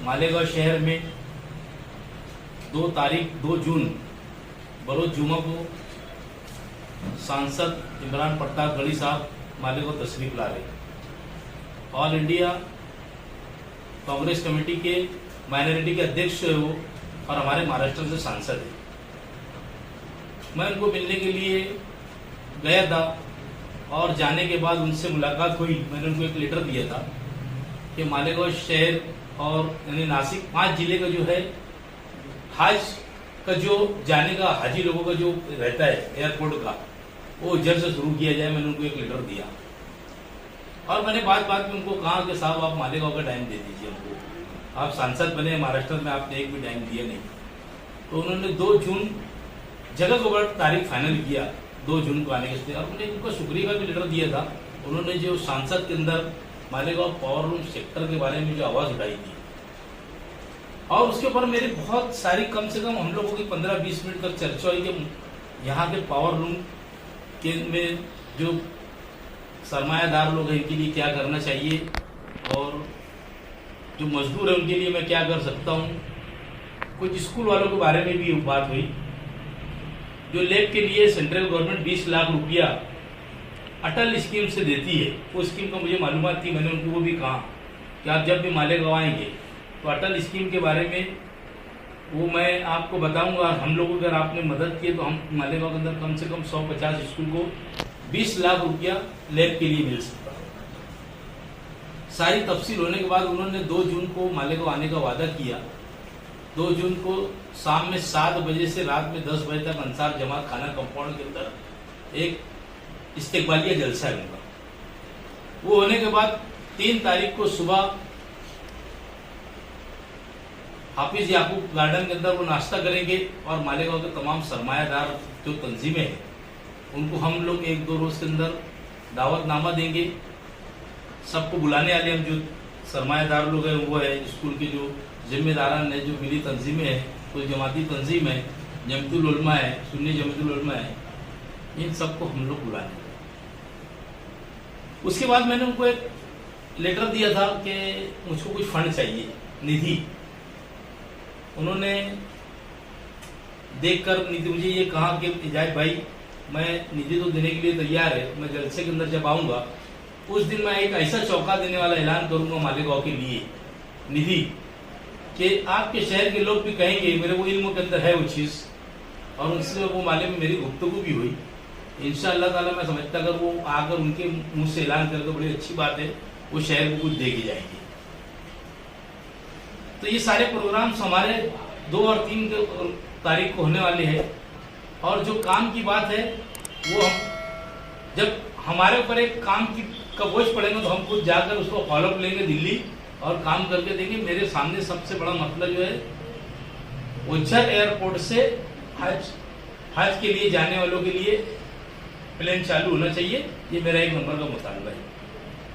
मालेगांव शहर में 2 जून बरोज जुमा को सांसद इमरान प्रताप गढ़ी साहब मालेगांव तशरीफ ला रहे। ऑल इंडिया कांग्रेस कमेटी के माइनॉरिटी के अध्यक्ष है वो, और हमारे महाराष्ट्र से सांसद है। मैं उनको मिलने के लिए गया था और जाने के बाद उनसे मुलाकात हुई। मैंने उनको एक लेटर दिया था कि मालेगांव शहर और यानी नासिक 5 जिले का जो है हज का जो जाने का हाजी लोगों का जो रहता है एयरपोर्ट का, वो जल्द से शुरू किया जाए। मैंने उनको एक लेटर दिया और मैंने बात में उनको कहा कि साहब आप मालेगांव का टाइम दे दीजिए हमको, आप सांसद बने महाराष्ट्र में, आपने एक भी टाइम दिया नहीं। तो उन्होंने 2 जून जगह को बड़ा तारीख फाइनल किया, 2 जून को आने के। और मैंने उनको शुक्रिया का भी लेटर दिया था। उन्होंने जो सांसद के अंदर मालेगांव पावर लूम सेक्टर के बारे में जो आवाज़ उठाई थी, और उसके ऊपर मेरी बहुत सारी, कम से कम हम लोगों की 15-20 मिनट तक चर्चा हुई कि यहाँ के पावर लूम के में जो सरमायादार लोग हैं इनके लिए क्या करना चाहिए, और जो मजदूर है उनके लिए मैं क्या कर सकता हूँ। कुछ स्कूल वालों के बारे में भी बात हुई। जो लैब के लिए सेंट्रल गवर्नमेंट 20 लाख रुपया अटल स्कीम से देती है, वो स्कीम का मुझे मालूमात थी। मैंने उनको वो भी कहा कि आप जब भी मालेगांव आएंगे तो अटल स्कीम के बारे में वो मैं आपको बताऊंगा। हम लोग अगर आपने मदद की तो हम मालेगांव के अंदर कम से कम 150 स्कूल को 20 लाख रुपया लैब के लिए मिल सकता है। सारी तफसील होने के बाद उन्होंने 2 जून को मालेगांव आने का वादा किया। 2 जून को शाम में 7 बजे से रात में 10 बजे तक अंसार जमात खाना कंपाउंड के अंदर एक इस्तेकबालिया जलसा है उनका। वो होने के बाद 3 तारीख को सुबह हाफिज याकूब गार्डन के अंदर वो नाश्ता करेंगे, और मालेगांव के तमाम सरमायादार जो तंजीमें हैं उनको हम लोग 1-2 रोज के अंदर दावतनामा देंगे। सबको बुलाने वाले हम जो सरमायादार लोग हैं वो है स्कूल के जो जिम्मेदारान है, जो मिली तंजीमें हैं, कोई जमाती तंजीम है, जमतुल उलमा है, सुन्नी जमतुल उलमा है, इन सबको हम लोग बुलाने। उसके बाद मैंने उनको एक लेटर दिया था कि मुझको कुछ फंड चाहिए, निधि। उन्होंने देखकर निधि मुझे ये कहा कि इजाज भाई मैं निधि तो देने के लिए तैयार है, मैं जलसे के अंदर जब आऊँगा उस दिन मैं एक ऐसा चौंका देने वाला ऐलान करूँगा मालेगांव के लिए निधि, कि आपके शहर के लोग भी कहेंगे मेरे वो इल्म के अंदर है वो चीज़, और उनसे वो माले में मेरी गुफ्तगू भी हुई। इंशाअल्लाह ताला मैं समझता अगर वो आकर उनके मुंह से ऐलान कर तो बड़ी अच्छी बात है, वो शहर को कुछ दे के जाएंगे। तो ये सारे प्रोग्राम्स हमारे 2 और 3 तारीख को होने वाले हैं। और जो काम की बात है वो हम जब हमारे ऊपर एक काम की का बोझ पड़ेगा तो हम खुद जाकर उसको फॉलोअप लेंगे दिल्ली और काम करके देंगे। मेरे सामने सबसे बड़ा मसला जो है उज्जैन एयरपोर्ट से हज के लिए जाने वालों के लिए प्लेन चालू होना चाहिए, ये मेरा 1 नंबर का मुतालबा है।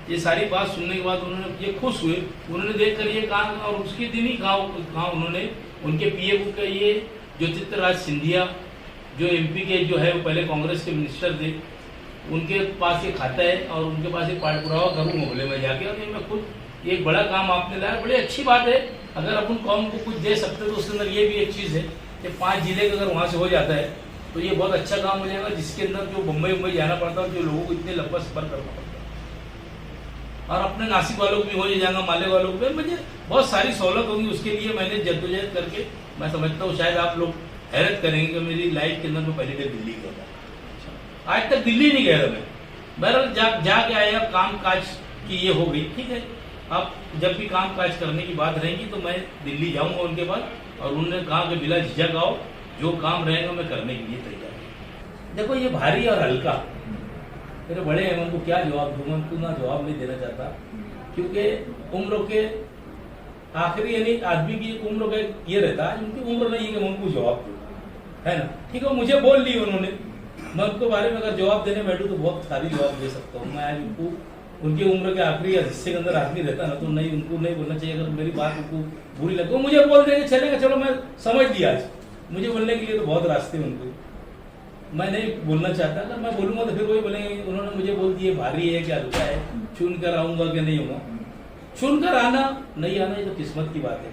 ये सारी बात सुनने के बाद उन्होंने ये खुश हुए, उन्होंने देखकर ये कहा, और उसके दिन ही कहा उन्होंने उनके पीए को ये ज्योतिराज सिंधिया जो एमपी के जो है वो पहले कांग्रेस के मिनिस्टर थे, उनके पास ये खाता है और उनके पास एक पाठ पुरावा करूँगा बोले मैं जाके, और मैं खुद ये एक बड़ा काम आपने लाया, बड़ी अच्छी बात है। अगर अपन कौम को कुछ दे सकते तो उसके अंदर ये भी एक चीज़ है कि 5 जिले का अगर वहाँ से हो जाता है तो ये बहुत अच्छा काम हो जाएगा, जिसके अंदर जो मुंबई जाना पड़ता है, जो लोगों को इतने लंबा सफर करना पड़ता है, और अपने नासिक वालों को भी हो जाएगा, माले वालों को भी, मुझे बहुत सारी सहूलत होगी। उसके लिए मैंने जद्दोजहद करके मैं समझता हूँ शायद आप लोग हैरत करेंगे कि मेरी लाइफ के अंदर मैं पहले दिन दिल्ली गया था। आज तक दिल्ली नहीं गया था मैं, बहरहाल जाके आया, काम काज की ये हो गई, ठीक है। अब जब भी काम काज करने की बात रहेगी तो मैं दिल्ली जाऊंगा उनके पास, और उन्होंने कहा कि बिला झिझक आओ, जो काम रहेगा मैं करने के लिए तैयार। देखो ये भारी और हल्का, मेरे बड़े हैं, उनको क्या जवाब दूंगा, उनको ना जवाब नहीं देना चाहता, क्योंकि उम्र के आखिरी यानी आदमी की उम्र का ये रहता है, उनकी उम्र नहीं है कि मैं उनको जवाब दूँ, है ना। ठीक है, मुझे बोल ली उन्होंने, मैं उनके बारे में अगर जवाब देने बैठूँ तो बहुत सारी जवाब दे सकता हूँ। मैं आज उनको उनकी उम्र के आखिरी हिस्से के अंदर आदमी रहता ना, तो नहीं, उनको नहीं बोलना चाहिए। अगर मेरी बात उनको बुरी लगे, वो मुझे बोल देंगे चलेगा, चलो मैं समझ लिया। आज मुझे बोलने के लिए तो बहुत रास्ते उनको, मैं नहीं बोलना चाहता। अगर मैं बोलूंगा तो फिर वही बोलेंगे उन्होंने मुझे बोल दिए भारी है क्या हल्का है, चुन कर आऊंगा कि नहीं होगा। चुनकर आना नहीं आना ये तो किस्मत की बात है।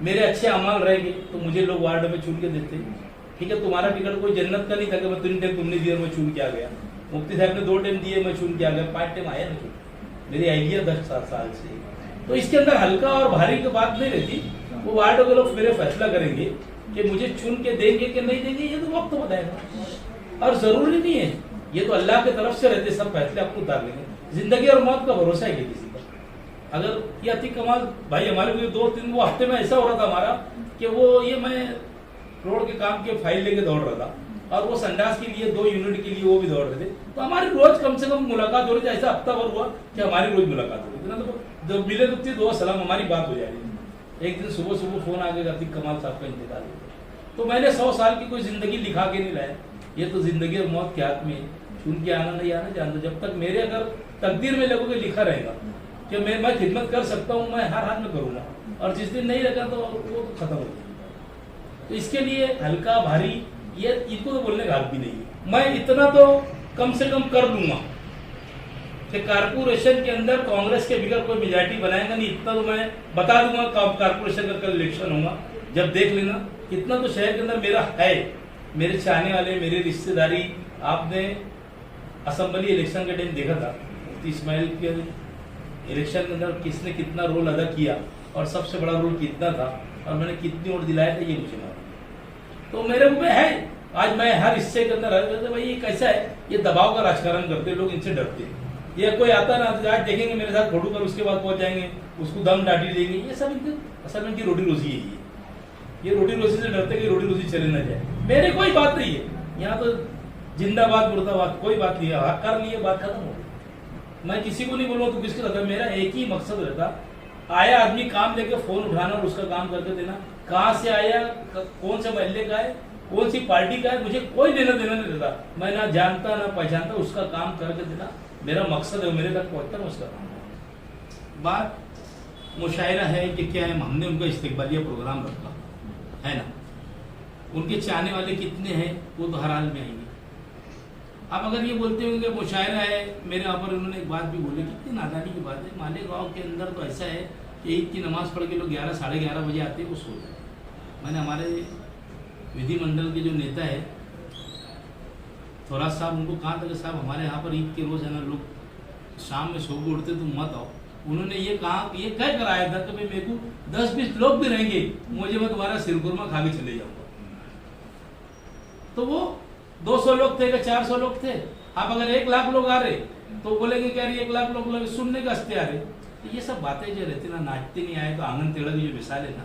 मेरे अच्छे अमाल रहेंगे तो मुझे लोग वार्ड में चुन के देते हैं। ठीक है, तुम्हारा टिकट कोई जन्नत का नहीं था कि मैं 3 टाइम तुमने दिया मैं चुन के आ गया। मुफ्ती साहब ने 2 टाइम दिए मैं चुन के आ गया, 5 टाइम आया नहीं। मेरी आइडिया 10 साल से, तो इसके अंदर हल्का और भारी की बात नहीं रहती। वो वार्ड के लोग मेरे फैसला करेंगे कि मुझे चुन के देंगे कि नहीं देंगे, ये तो वक्त बताएगा। और जरूरी नहीं है, ये तो अल्लाह की तरफ से रहते, सब फैसले आपको उतार लेंगे। जिंदगी और मौत का भरोसा है किसी का। अगर ये अतीक कमाल भाई हमारे को 2-3 वो हफ्ते में ऐसा हो रहा था हमारा कि वो ये मैं रोड के काम के फाइल लेके दौड़ रहा था और वो संडास के लिए 2 यूनिट के लिए वो भी दौड़ रहे थे। तो हमारी रोज कम से कम मुलाकात हो रही थी। ऐसा हफ्ता भर हुआ कि हमारी रोज मुलाकात हो रही थी ना, तो जब मिले तो 2 सलाम हमारी बात हो जा रही थी। एक दिन सुबह सुबह फोन आ गया अतीक कमाल साहब का इंतजार है। तो मैंने 100 साल की कोई जिंदगी लिखा के नहीं लाया, ये तो जिंदगी और मौत के हाथ में है। चुन के आना नहीं आना जानता, जब तक मेरे अगर तकदीर में लोगों के लिखा रहेगा कि मैं खिदमत कर सकता हूँ, मैं हर हाल में करूंगा। और जिस दिन नहीं रखा तो वो तो खत्म हो जाएगा। तो इसके लिए हल्का भारी ये इनको तो बोलने का हक भी नहीं है। मैं इतना तो कम से कम कर दूंगा कि कारपोरेशन के अंदर कांग्रेस के बिगड़ कोई मेजॉरिटी बनाएगा नहीं, इतना तो मैं बता दूंगा। कारपोरेशन का कल इलेक्शन होगा, जब देख लेना। इतना तो शहर के अंदर मेरा है, मेरे चाहने वाले, मेरे रिश्तेदारी। आपने असेंबली इलेक्शन के टाइम देखा था इस्माइल के इलेक्शन के अंदर किसने कितना रोल अदा किया और सबसे बड़ा रोल कितना था और मैंने कितनी वोट दिलाया था, ये मुझे मालूम। तो मेरे को है, आज मैं हर हिस्से के अंदर भाई ये कैसा है, ये दबाव का राजकारण करते लोग, इनसे डरते हैं। ये कोई आता ना आज देखेंगे मेरे साथ फोटो कर, उसके बाद पहुंच जाएंगे, उसको दम डाटी देंगे। ये सब इनकी असल में इनकी रोटी रोजी है। ये रोटी रोजी से डरते कि रोटी रोजी चले ना जाए। मेरे कोई बात नहीं है यहाँ तो, जिंदाबाद मुर्दाबाद कोई बात नहीं है। कर लिए बात खत्म हो गई। मैं किसी को नहीं बोलूँ तो किसके रहता, मेरा एक ही मकसद रहता, आया आदमी काम लेके फोन उठाना और उसका काम करके देना। कहाँ से आया, कौन से महल्ले का है, कौन सी पार्टी का है, मुझे कोई लेना देना नहीं रहता। मैं ना जानता ना पहचानता, उसका काम करके देना मेरा मकसद है। मेरे तक पहुंचता उसका काम। बात मुशायरा है कि क्या है, हमने उनका इस्तेकबालिया प्रोग्राम रखा है ना। उनके चाहने वाले कितने हैं वो तो हर हाल में आएंगे। आप अगर ये बोलते होंगे कि मुशायरा है, मेरे यहाँ पर उन्होंने एक बात भी बोली, कितनी नादानी की बात है। मालेगांव के अंदर तो ऐसा है कि ईद की नमाज पढ़ के लोग 11 साढ़े 11 बजे आते हैं, वो सो जाते। मैंने हमारे विधिमंडल के जो नेता है थोराज साहब, उनको कहा था कि साहब हमारे यहाँ पर ईद के रोज है ना लोग शाम में सो के उठते, तुम मत आओ। उन्होंने ये कहा, ये कह कर आया था कि भाई मेरे को 10-20 लोग भी रहेंगे, मुझे मैं तुम्हारा सिरकुरमा खा के चले जाऊंगा। तो वो 200 लोग थे कि 400 लोग थे। आप अगर 1 लाख लोग आ रहे तो बोलेंगे क्या 1 लाख लोग सुनने का हंसते आ रहे। तो ये सब बातें जो रहती ना, नाचते नहीं आए तो आंगन टेढ़ा की जो मिसाल है ना,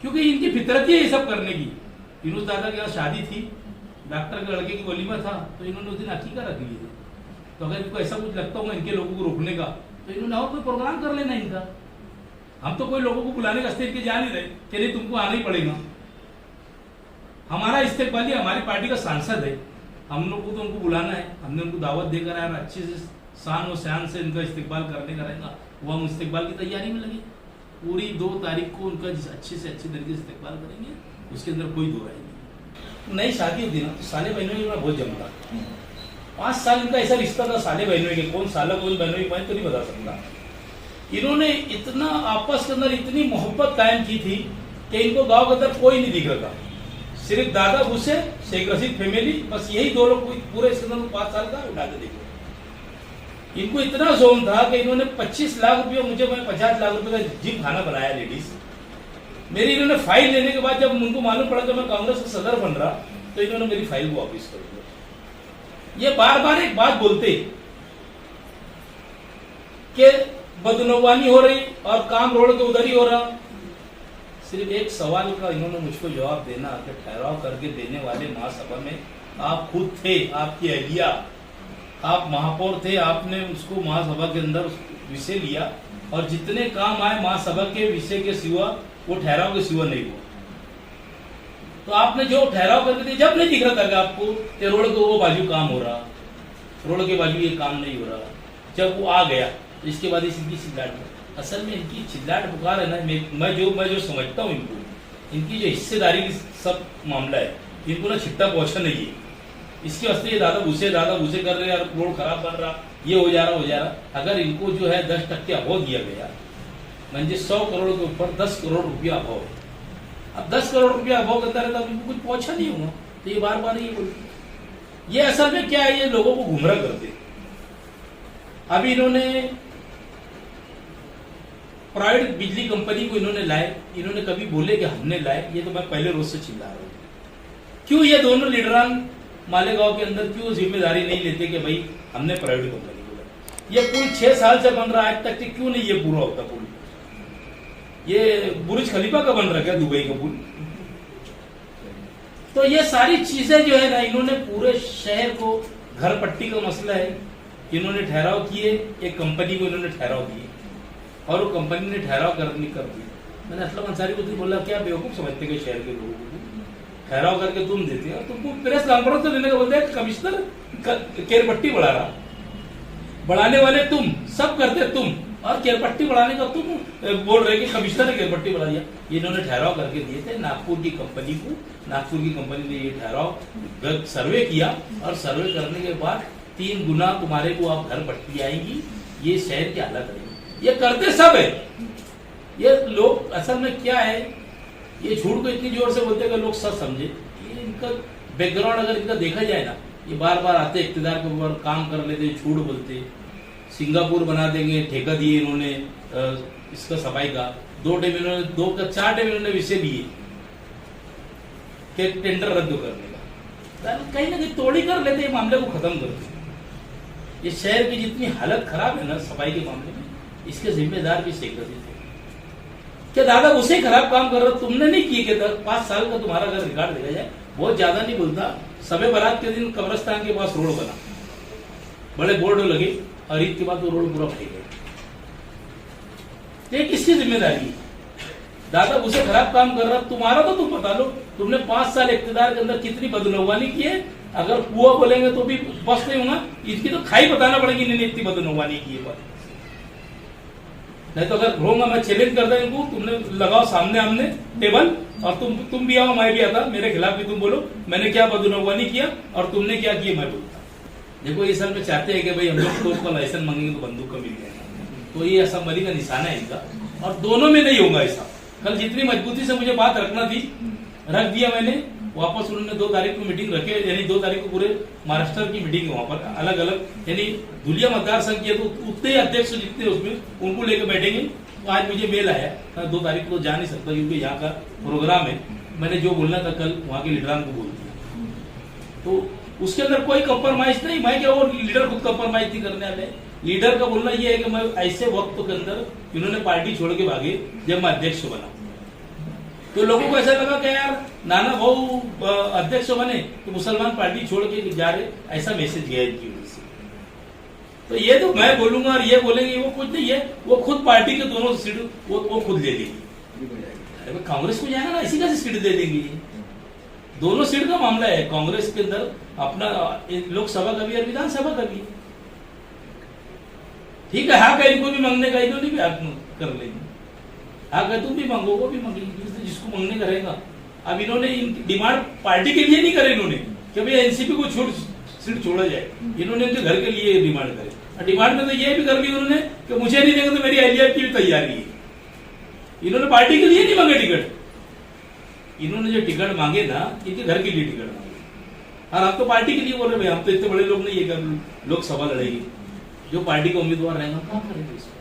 क्योंकि इनकी फितरत ही है ये सब करने की। यूनुस दादा के यहाँ शादी थी, डॉक्टर के लड़के की वलीमा था, तो इन्होंने उस दिन अकीका रख ली थी। तो अगर इनको ऐसा कुछ लगता होगा इनके लोगों को रोकने का, तो इन्होंने और कोई प्रोग्राम कर लेना इनका। हम तो कोई लोगों को बुलाने का स्टेज के जा नहीं रहे कि नहीं तुमको आना ही पड़ेगा। हमारा इस्तेकबाली हमारी पार्टी का सांसद है, हम लोग को तो उनको बुलाना है। हमने उनको दावत देकर आया, अच्छे से शान और शान से उनका इस्तेकबाल करने का रहेगा। वो हम इस्तेकबाल की तैयारी में लगे। पूरी 2 तारीख को उनका अच्छे से अच्छे तरीके से इस्तेकबाल करेंगे, उसके अंदर कोई दो राय नहीं। नई शादी होती ना तो साले बहनों में बहुत जमता। 5 साल इनका ऐसा रिश्ता था साले बहनों के, कौन साला कौन बहनों मैं तो नहीं बता सकता। इन्होंने इतना आपस के अंदर इतनी मोहब्बत कायम की थी कि इनको गाँव के अंदर कोई नहीं दिख रहा था। सिर्फ दादा भूसे, शेख रशीद फैमिली, बस यही 2 लोग पूरे इसके अंदर 5 साल का उठा के देखो। इनको इतना जोन था कि इन्होंने 25 लाख रुपये, मुझे मैं 50 लाख रुपए का जिम खाना बनाया लेडीज। मेरी इन्होंने फाइल लेने के बाद जब उनको मालूम पड़ा कि मैं कांग्रेस का सदर बन रहा, तो इन्होंने मेरी फाइल को वापिस कर दिया। ये बार बार एक बात बोलते कि बदनवानी हो रही और काम रोड के उधर ही हो रहा। सिर्फ एक सवाल का इन्होंने मुझको जवाब देना कि ठहराव करके देने वाले महासभा में आप खुद थे, आपकी अहलिया, आप महापौर थे, आपने उसको महासभा के अंदर विषय लिया और जितने काम आए महासभा के विषय के सिवा, वो ठहराव के सिवा नहीं हुआ। तो आपने जो ठहराव करके दिया, जब नहीं दिख रहा था कि आपको कि रोड के वो बाजू काम हो रहा, रोड के बाजू ये काम नहीं हो रहा, जब वो आ गया तो इसके बाद इनकी चिल्लाट, असल में इनकी चिल्लाट पुकार है ना, मैं जो समझता हूँ इनकी जो हिस्सेदारी की सब मामला है, इनको ना छिट्टा पहुंचा नहीं है। इसके वास्ते ये दादा भूसे कर रहे हैं, रोड खराब बन रहा, ये हो जा रहा। अगर इनको जो है 10% हो दिया गया म्हणजे 100 करोड़ के ऊपर 10 करोड़ रुपया अभाव है। अब 10 करोड़ रुपया अभाव करता रहता है, कुछ पहुंचा नहीं होगा, तो ये बार बार ये बोलते। ये असल में क्या है, ये लोगों को गुमराह करते। अभी इन्होंने प्राइवेट बिजली कंपनी को इन्होंने लाए, इन्होंने कभी बोले कि हमने लाए, ये तो मैं पहले रोज से चिल्ला रहा हूँ। क्यों ये दोनों लीडरान मालेगांव के अंदर क्यों जिम्मेदारी नहीं लेते कि भाई हमने प्राइवेट कंपनी को लाया। ये पुल 6 साल से बन रहा है, आज तक कि क्यों नहीं ये पूरा होता पुल। ये बुर्ज खलीफा का बन रहा है क्या, दुबई का पुल। तो ये सारी चीजें जो है ना, इन्होंने पूरे शहर को, घर पट्टी का मसला है, इन्होंने ठहराव किए, एक कंपनी को इन्होंने ठहराव दिए और वो कंपनी ने ठहराव कर दिया। मैंने असलम अंसारी को बोला क्या बेवकूफ समझते हैं शहर के लोगों को, ठहराव करके तुम देते हो, तुमको प्रेस कॉन्फ्रेंस तो देने का बोलते हैं, कमिश्नर केरपट्टी बढ़ा रहा, बढ़ाने वाले तुम, सब करते तुम, और केरपट्टी बढ़ाने का तुम बोल रहे कि कमिश्नर ने केरपट्टी बढ़ा दिया। इन्होंने ठहराव करके दिए थे नागपुर की कंपनी को, नागपुर की कंपनी ने ये ठहराव सर्वे किया और सर्वे करने के बाद 3 गुना तुम्हारे को आप घर पट्टी आएगी, ये शहर की हालत है। ये करते सब है। ये लोग असल में क्या है, ये झूठ को इतनी जोर से बोलते हैं कि लोग सब समझे। ये इनका बैकग्राउंड अगर इनका देखा जाए ना, ये बार बार आते इख्तिदार के ऊपर काम कर लेते, झूठ बोलते, सिंगापुर बना देंगे, ठेका दिए इन्होंने इसका सफाई का, 2 टाइम इन्होंने 2 का 4 टाइम इन्होंने विषय लिए कि टेंडर रद्द करने का, कहीं ना कहीं तोड़ी कर लेते, मामले को खत्म करते। ये शहर की जितनी हालत खराब है ना सफाई के मामले में, इसके जिम्मेदार भी शेख रशीद थे। क्या दादा उसे खराब काम कर रहा, तुमने नहीं किए कि 5 साल का तुम्हारा अगर रिकॉर्ड देखा जाए, बहुत ज्यादा नहीं बोलता। सबे बारात के दिन कब्रिस्तान के पास रोड बना, बड़े बोर्ड लगे और ईद के बाद वो रोड पूरा भर गया। ये किसकी जिम्मेदारी है? दादा उसे खराब काम कर रहा, तुम्हारा तो तुम बता लो, तुमने 5 साल इख्तिदार के अंदर कितनी बदनवानी की है। अगर कुआ बोलेंगे तो भी बस नहीं होगा, इसकी तो खाई बताना पड़ेगी, इन्होंने इतनी बदनवानी की है। नहीं तो अगर होगा मैं चैलेंज करता इनको, तुमने लगाओ सामने आमने टेबल और तुम भी आओ, मैं भी आता, मेरे खिलाफ भी तुम बोलो मैंने क्या बदनवानी किया और तुमने क्या किया, मैं बोलता। देखो ये सर में चाहते हैं कि भाई हम लोग तो उसका लाइसेंस मांगेंगे तो बंदूक का मिल जाएगा, तो ये असेंबली का निशाना है इनका, और दोनों में नहीं होगा ऐसा। कल जितनी मजबूती से मुझे बात रखना थी रख दिया मैंने, वापस उन्होंने 2 तारीख को मीटिंग रखे, यानी 2 तारीख को पूरे महाराष्ट्र की मीटिंग है वहां पर अलग अलग, यानी धुलिया मतदार संघ की है तो उतने ही अध्यक्ष जितने उसमें उनको लेकर बैठेंगे। तो आज मुझे मेल आया, मैं 2 तारीख को जा नहीं सकता क्योंकि यहाँ का प्रोग्राम है, मैंने जो बोलना था कल वहां के लीडरान को बोल दिया। तो उसके अंदर कोई कंप्रोमाइज नहीं, मैं क्या वो लीडर खुद कंप्रोमाइज नहीं करने वाले। लीडर का बोलना यह है कि मैं ऐसे वक्त के अंदर इन्होंने पार्टी छोड़ के भागे जब मैं अध्यक्ष बना, तो लोगों को ऐसा लगा कि यार नाना भाऊ अध्यक्ष बने तो मुसलमान पार्टी छोड़ के जा रहे, ऐसा मैसेज गया इनकी वजह से। तो ये तो मैं बोलूंगा और ये बोलेंगे वो कुछ नहीं है, वो खुद पार्टी के दोनों सीट वो खुद ले लेगी। अरे कांग्रेस को जाएगा ना, इसी का सीट दे देंगे। दोनों सीट का मामला है कांग्रेस के अंदर, अपना लोकसभा का भी और विधानसभा का भी। ठीक है, हाँ कहीं को भी मांगने का, इन्होंने भी कर लेंगे, हाँ कहीं तुम भी मांगो, वो भी मांगेंगे, जिसको मांगने का रहेगा। अब इन्होंने डिमांड पार्टी के लिए नहीं करे इन्होंने कि भाई एनसीपी को सीट छोड़ा जाए, इन्होंने इनके घर के लिए डिमांड करे। और डिमांड में तो ये भी कर दी उन्होंने कि मुझे नहीं देंगे तो मेरी एलडीएफ की भी तैयारी है। इन्होंने पार्टी के लिए नहीं मांगे टिकट, इन्होंने जो टिकट मांगे ना इनके घर के लिए टिकट मांगे। और आप तो पार्टी के लिए बोल रहे भाई हम तो इतने बड़े लोग नहीं है कि लोकसभा लड़ेगी, जो पार्टी का उम्मीदवार रहेगा काम करेंगे इसको।